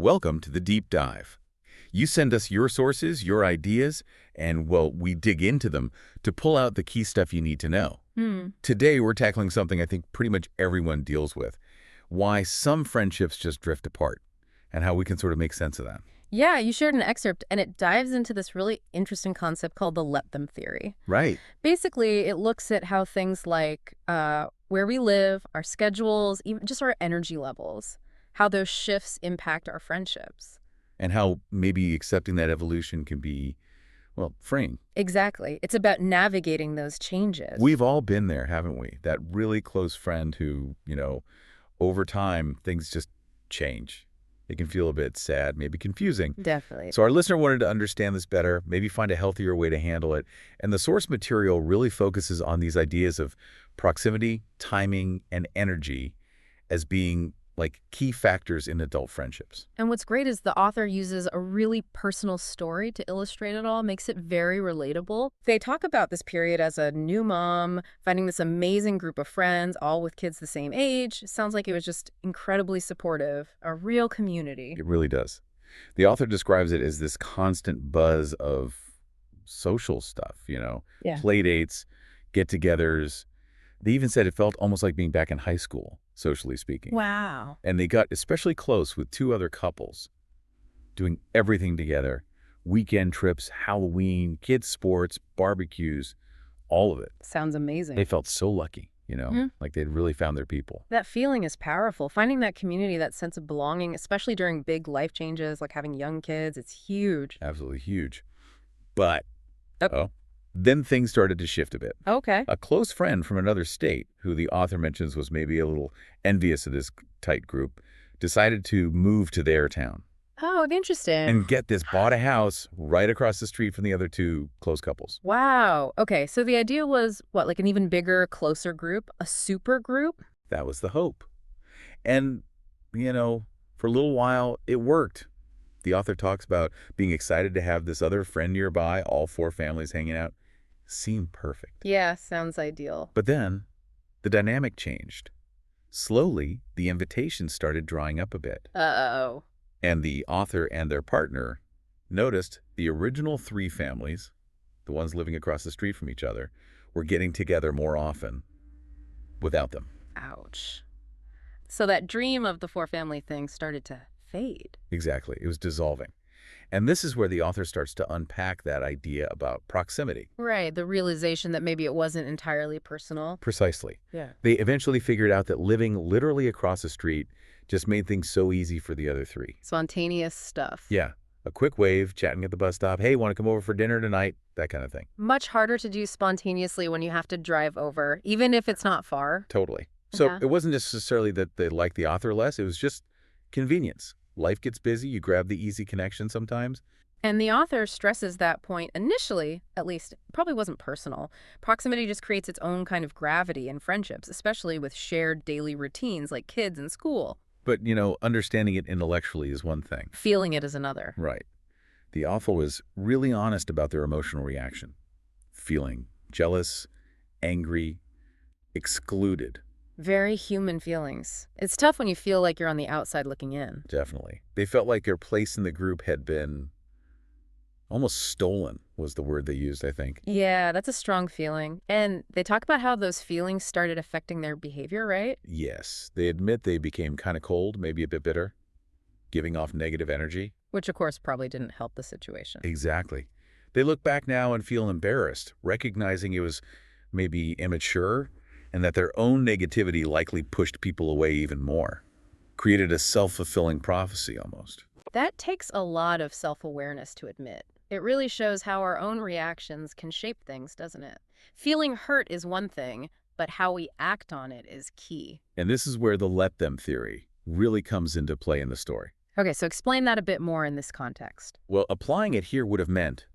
welcome to the Deep Dive. You send us your sources, your ideas, and, well, we dig into them to pull out the key stuff you need to know. Today, we're tackling something I think pretty much everyone deals with, why some friendships just drift apart, and how we can sort of make sense of that. Yeah, you shared an excerpt, and it dives into this really interesting concept called the let them theory. Right. Basically, it looks at how things like where we live, our schedules, even just our energy levels, how those shifts impact our friendships. And how maybe accepting that evolution can be, well, freeing. Exactly. It's about navigating those changes. We've all been there, haven't we? That really close friend who, over time, things just change. It can feel a bit sad, maybe confusing. Definitely. So our listener wanted to understand this better, maybe find a healthier way to handle it. And the source material really focuses on these ideas of proximity, timing, and energy as being like key factors in adult friendships. And what's great is the author uses a really personal story to illustrate it all, makes it very relatable. They talk about this period as a new mom, finding this amazing group of friends, all with kids the same age. Sounds like it was just incredibly supportive, a real community. It really does. The author describes it as this constant buzz of social stuff, play dates, get-togethers. They even said it felt almost like being back in high school, socially speaking. Wow. And they got especially close with two other couples, doing everything together. Weekend trips, Halloween, kids' sports, barbecues, all of it. Sounds amazing. They felt so lucky, like they'd really found their people. That feeling is powerful. Finding that community, that sense of belonging, especially during big life changes, like having young kids, it's huge. Absolutely huge. But, then things started to shift a bit. Okay. A close friend from another state, who the author mentions was maybe a little envious of this tight group, decided to move to their town. Oh, interesting. And get this, bought a house right across the street from the other two close couples. Wow. Okay, so the idea was, what, like an even bigger, closer group? A super group? That was the hope. And, for a little while, it worked. The author talks about being excited to have this other friend nearby, all four families hanging out. Seemed perfect. Yeah, sounds ideal. But then, the dynamic changed. Slowly, the invitations started drying up a bit. Uh-oh. And the author and their partner noticed the original three families, the ones living across the street from each other, were getting together more often without them. Ouch. So that dream of the four-family thing started to fade. Exactly. It was dissolving. And this is where the author starts to unpack that idea about proximity. Right, the realization that maybe it wasn't entirely personal. Precisely. Yeah. They eventually figured out that living literally across the street just made things so easy for the other three. Spontaneous stuff. Yeah. A quick wave, chatting at the bus stop, hey, want to come over for dinner tonight? That kind of thing. Much harder to do spontaneously when you have to drive over, even if it's not far. Totally. So it wasn't necessarily that they liked the author less, it was just convenience. Life gets busy, you grab the easy connection sometimes. And the author stresses that point initially, at least, probably wasn't personal. Proximity just creates its own kind of gravity in friendships, especially with shared daily routines like kids and school. But, understanding it intellectually is one thing. Feeling it is another. Right. The author was really honest about their emotional reaction. Feeling jealous, angry, excluded. Very human feelings. It's tough when you feel like you're on the outside looking in. Definitely. They felt like their place in the group had been almost stolen, was the word they used, I think. Yeah, that's a strong feeling. And they talk about how those feelings started affecting their behavior, right? Yes. They admit they became kind of cold, maybe a bit bitter, giving off negative energy. Which, of course, probably didn't help the situation. Exactly. They look back now and feel embarrassed, recognizing it was maybe immature, and that their own negativity likely pushed people away even more. Created a self-fulfilling prophecy almost. That takes a lot of self-awareness to admit. It really shows how our own reactions can shape things, doesn't it? Feeling hurt is one thing, but how we act on it is key. And this is where the let them theory really comes into play in the story. Okay, so explain that a bit more in this context. Well, applying it here would have meant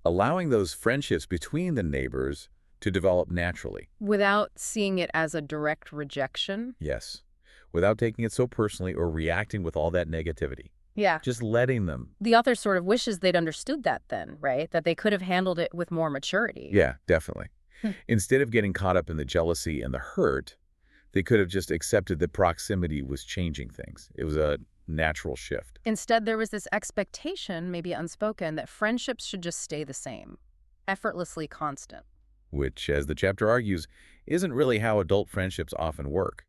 allowing those friendships between the neighbors to develop naturally. Without seeing it as a direct rejection? Yes. Without taking it so personally or reacting with all that negativity. Yeah. Just letting them. The author sort of wishes they'd understood that then, right? That they could have handled it with more maturity. Yeah, definitely. Instead of getting caught up in the jealousy and the hurt, they could have just accepted that proximity was changing things. It was a natural shift. Instead, there was this expectation, maybe unspoken, that friendships should just stay the same, effortlessly constant. Which, as the chapter argues, isn't really how adult friendships often work.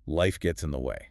Life gets in the way.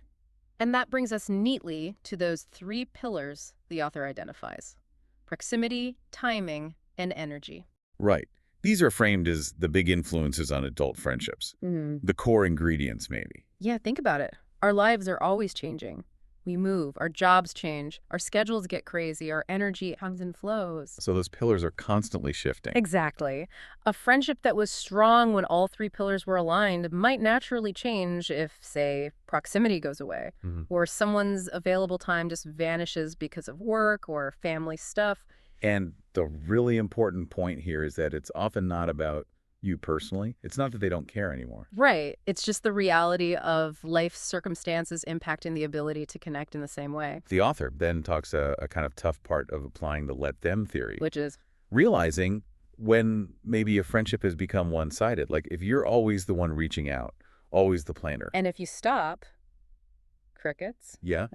And that brings us neatly to those three pillars the author identifies: proximity, timing, and energy. Right. These are framed as the big influences on adult friendships. The core ingredients, maybe. Yeah, think about it. Our lives are always changing. We move, our jobs change, our schedules get crazy, our energy comes and flows. So those pillars are constantly shifting. Exactly. A friendship that was strong when all three pillars were aligned might naturally change if, say, proximity goes away, or someone's available time just vanishes because of work or family stuff. And the really important point here is that it's often not about you personally. It's not that they don't care anymore. Right. It's just the reality of life circumstances impacting the ability to connect in the same way. The author then talks a kind of tough part of applying the let them theory. Which is? Realizing when maybe a friendship has become one-sided. Like if you're always the one reaching out, always the planner. And if you stop, crickets. Yeah,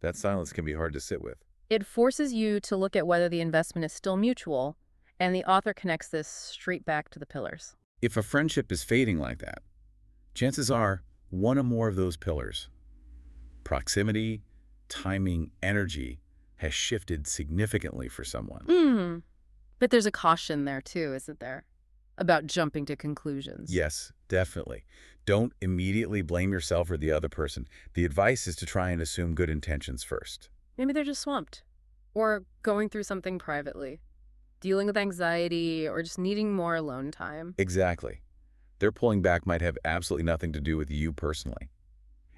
that silence can be hard to sit with. It forces you to look at whether the investment is still mutual, and the author connects this straight back to the pillars. If a friendship is fading like that, chances are one or more of those pillars, proximity, timing, energy, has shifted significantly for someone. But there's a caution there too, isn't there? About jumping to conclusions. Yes, definitely. Don't immediately blame yourself or the other person. The advice is to try and assume good intentions first. Maybe they're just swamped, or going through something privately, dealing with anxiety, or just needing more alone time. Exactly. Their pulling back might have absolutely nothing to do with you personally.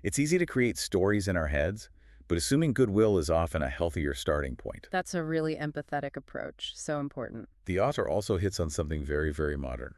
It's easy to create stories in our heads, but assuming goodwill is often a healthier starting point. That's a really empathetic approach. So important. The author also hits on something very, very modern.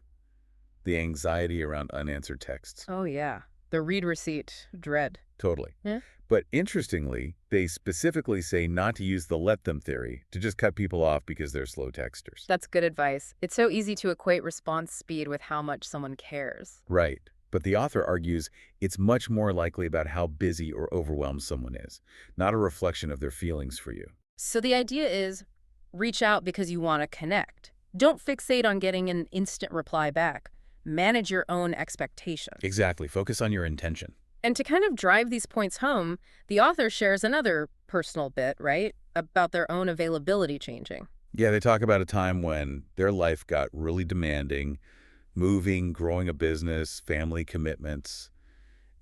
The anxiety around unanswered texts. Oh, yeah. The read receipt dread. Totally. Yeah. But interestingly, they specifically say not to use the let them theory, to just cut people off because they're slow texters. That's good advice. It's so easy to equate response speed with how much someone cares. Right. But the author argues it's much more likely about how busy or overwhelmed someone is, not a reflection of their feelings for you. So the idea is reach out because you want to connect. Don't fixate on getting an instant reply back. Manage your own expectations. Exactly. Focus on your intention. And to kind of drive these points home, the author shares another personal bit, right, about their own availability changing. Yeah, they talk about a time when their life got really demanding, moving, growing a business, family commitments,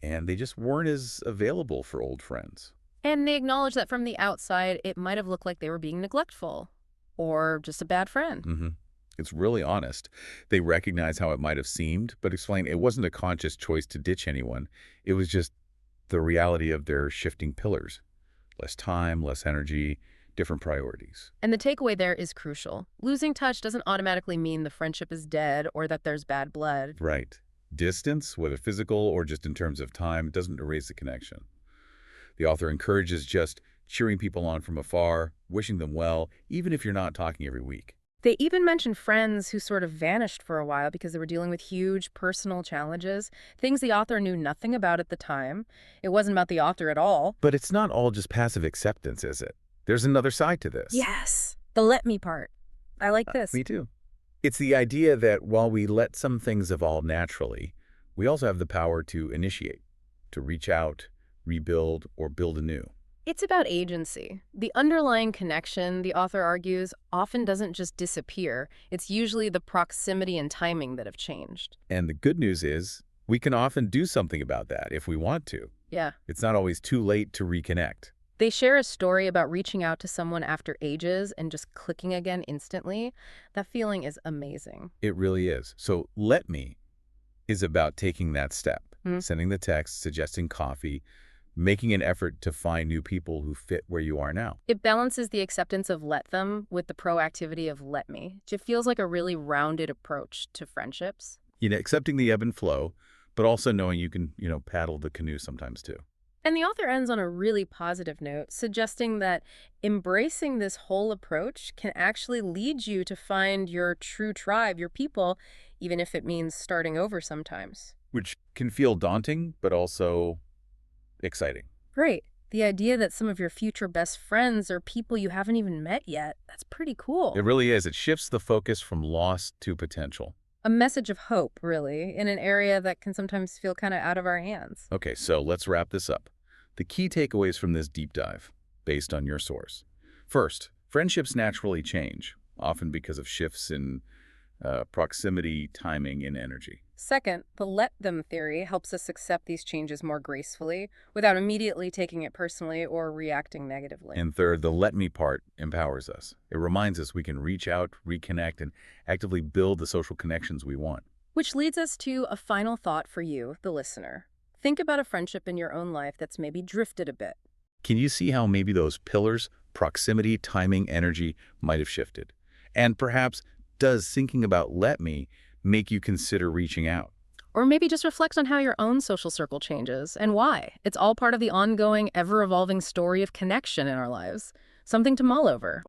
and they just weren't as available for old friends. And they acknowledge that from the outside, it might have looked like they were being neglectful or just a bad friend. It's really honest. They recognize how it might have seemed, but explain it wasn't a conscious choice to ditch anyone. It was just the reality of their shifting pillars. Less time, less energy, different priorities. And the takeaway there is crucial. Losing touch doesn't automatically mean the friendship is dead or that there's bad blood. Right. Distance, whether physical or just in terms of time, doesn't erase the connection. The author encourages just cheering people on from afar, wishing them well, even if you're not talking every week. They even mention friends who sort of vanished for a while because they were dealing with huge personal challenges, things the author knew nothing about at the time. It wasn't about the author at all. But it's not all just passive acceptance, is it? There's another side to this. Yes, the let me part. I like this. Me too. It's the idea that while we let some things evolve naturally, we also have the power to initiate, to reach out, rebuild, or build anew. It's about agency. The underlying connection, the author argues, often doesn't just disappear. It's usually the proximity and timing that have changed. And the good news is, we can often do something about that if we want to. Yeah. It's not always too late to reconnect. They share a story about reaching out to someone after ages and just clicking again instantly. That feeling is amazing. It really is. So Let Me is about taking that step, sending the text, suggesting coffee, making an effort to find new people who fit where you are now. It balances the acceptance of let them with the proactivity of let me. It feels like a really rounded approach to friendships. Accepting the ebb and flow, but also knowing you can, paddle the canoe sometimes too. And the author ends on a really positive note, suggesting that embracing this whole approach can actually lead you to find your true tribe, your people, even if it means starting over sometimes. Which can feel daunting, but also exciting. Great. The idea that some of your future best friends are people you haven't even met yet, that's pretty It cool. really is. It shifts the focus from loss to potential. A message of hope, really, in an area that can sometimes feel kind of out of our hands. Okay, so let's wrap this up. The key takeaways from this deep dive, based on your source. First, friendships naturally change, often because of shifts in proximity, timing, and energy. Second, the let them theory helps us accept these changes more gracefully without immediately taking it personally or reacting negatively. And third, the let me part empowers us. It reminds us we can reach out, reconnect, and actively build the social connections we want. Which leads us to a final thought for you, the listener. Think about a friendship in your own life that's maybe drifted a bit. Can you see how maybe those pillars, proximity, timing, energy, might have shifted? And perhaps, does thinking about let me make you consider reaching out? Or maybe just reflect on how your own social circle changes and why. It's all part of the ongoing, ever-evolving story of connection in our lives. Something to mull over.